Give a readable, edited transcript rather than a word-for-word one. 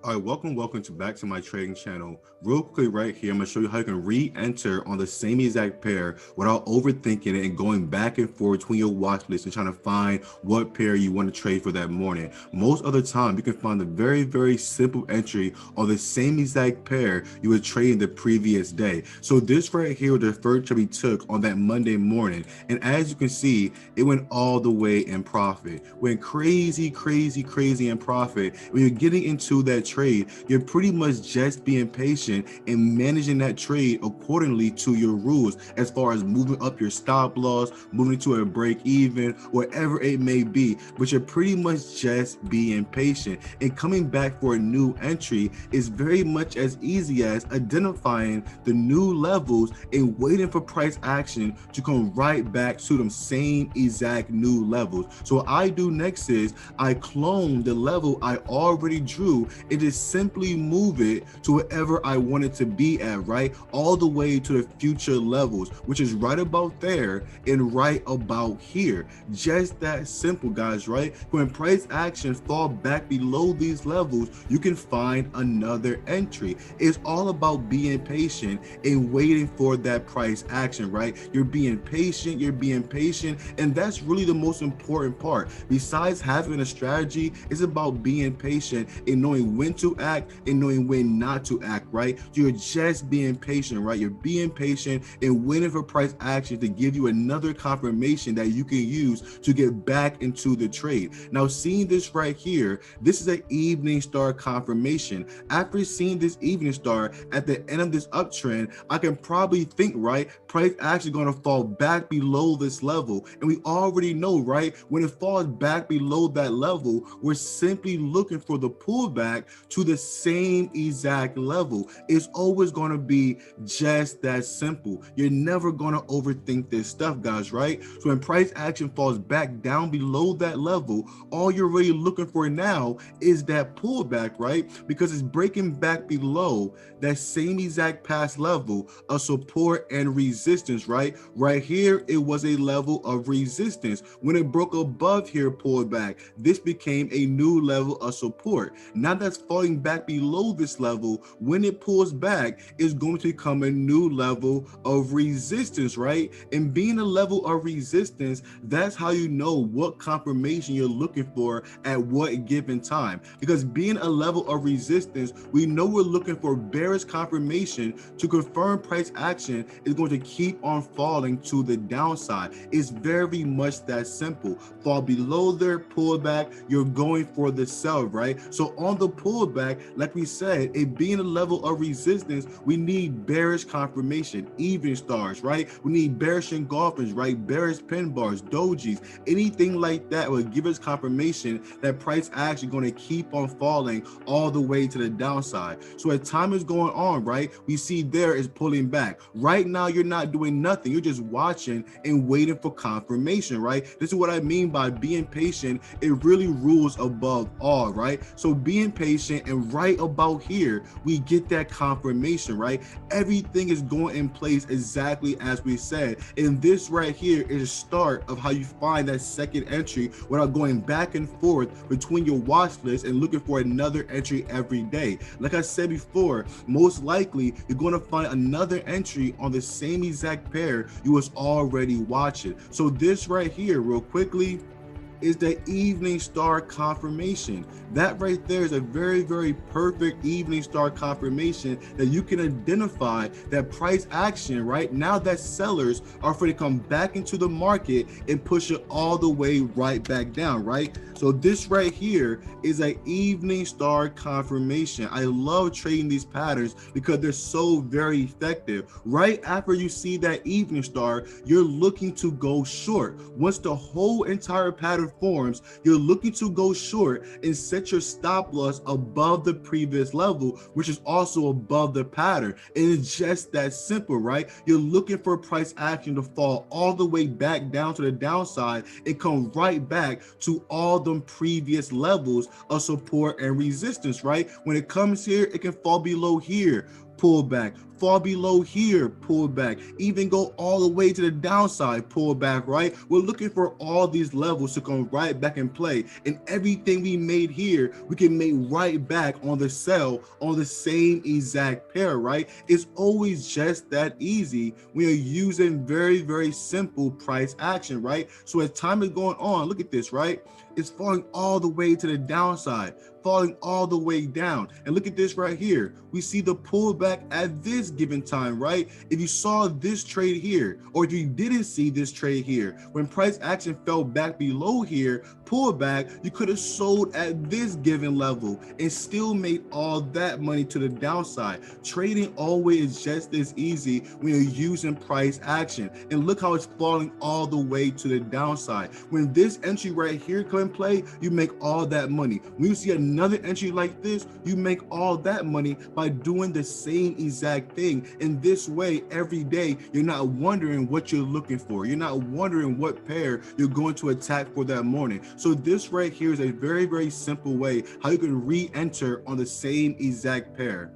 All right, welcome back to my trading channel. Real quickly right here, I'm gonna show you how you can re-enter on the same exact pair without overthinking it and going back and forth between your watch list and trying to find what pair you want to trade for that morning. Most of the time, you can find a very simple entry on the same exact pair you were trading the previous day. So this right here was the first trade we took on that Monday morning. And as you can see, it went all the way in profit. Went crazy in profit. When you're getting into that trade, you're pretty much just being patient and managing that trade accordingly to your rules as far as moving up your stop loss, moving to a break even, whatever it may be. But you're pretty much just being patient, and coming back for a new entry is very much as easy as identifying the new levels and waiting for price action to come right back to them same exact new levels. So what I do next is I clone the level I already drew and just simply move it to wherever I want it to be at, right? All the way to the future levels, which is right about there and right about here. Just that simple, guys, right? When price actions fall back below these levels, you can find another entry. It's all about being patient and waiting for that price action, right? You're being patient, and that's really the most important part. Besides having a strategy, it's about being patient and knowing when to act and knowing when not to act, right? You're just being patient, right? You're being patient and waiting for price action to give you another confirmation that you can use to get back into the trade. Now, seeing this right here, this is an evening star confirmation. After seeing this evening star at the end of this uptrend, I can probably think, right, price action going to fall back below this level. And we already know, right, when it falls back below that level, we're simply looking for the pullback to the same exact level. It's always going to be just that simple. You're never going to overthink this stuff, guys, right? So when price action falls back down below that level, all you're really looking for now is that pullback, right? Because it's breaking back below that same exact past level of support and resistance, right? Right here, it was a level of resistance. When it broke above here, pulled back, this became a new level of support. Now that's falling back below this level, when it pulls back, is going to become a new level of resistance, right? And being a level of resistance, that's how you know what confirmation you're looking for at what given time. Because being a level of resistance, we know we're looking for bearish confirmation to confirm price action is going to keep on falling to the downside. It's very much that simple. Fall below their pullback, you're going for the sell, right? So on the pullback, like we said, it being a level of resistance, we need bearish confirmation, even stars, right? We need bearish engulfings, right? Bearish pin bars, dojis, anything like that will give us confirmation that price action going to keep on falling all the way to the downside. So as time is going on, right, we see there is pulling back. Right now, you're not doing nothing. You're just watching and waiting for confirmation, right? This is what I mean by being patient. It really rules above all, right? So being patient, and right about here, we get that confirmation, right? Everything is going in place exactly as we said. And this right here is the start of how you find that second entry without going back and forth between your watch list and looking for another entry every day. Like I said before, most likely you're going to find another entry on the same exact pair you was already watching. So this right here, real quickly, is the evening star confirmation. That right there is a very perfect evening star confirmation that you can identify that price action right now that sellers are free to come back into the market and push it all the way right back down, right? So this right here is an evening star confirmation. I love trading these patterns because they're so very effective. Right after you see that evening star, you're looking to go short. Once the whole entire pattern forms, you're looking to go short and set your stop loss above the previous level, which is also above the pattern. And it's just that simple, right? You're looking for price action to fall all the way back down to the downside and come right back to all them previous levels of support and resistance, right? When it comes here, it can fall below here, pull back, fall below here, pull back, even go all the way to the downside, pull back, right? We're looking for all these levels to come right back in play, and everything we made here, we can make right back on the sell on the same exact pair, right? It's always just that easy when you're using very, very simple price action, right? So as time is going on, look at this, right? It's falling all the way to the downside, falling all the way down. And look at this right here. We see the pullback at this given time, right? If you saw this trade here, or if you didn't see this trade here, when price action fell back below here, pullback, you could have sold at this given level and still made all that money to the downside. Trading always is just as easy when you're using price action. And look how it's falling all the way to the downside. When this entry right here comes in play, you make all that money. When you see another entry like this, you make all that money by doing the same exact thing. In this way, every day, you're not wondering what you're looking for. You're not wondering what pair you're going to attack for that morning. So this right here is a very, very simple way how you can re-enter on the same exact pair.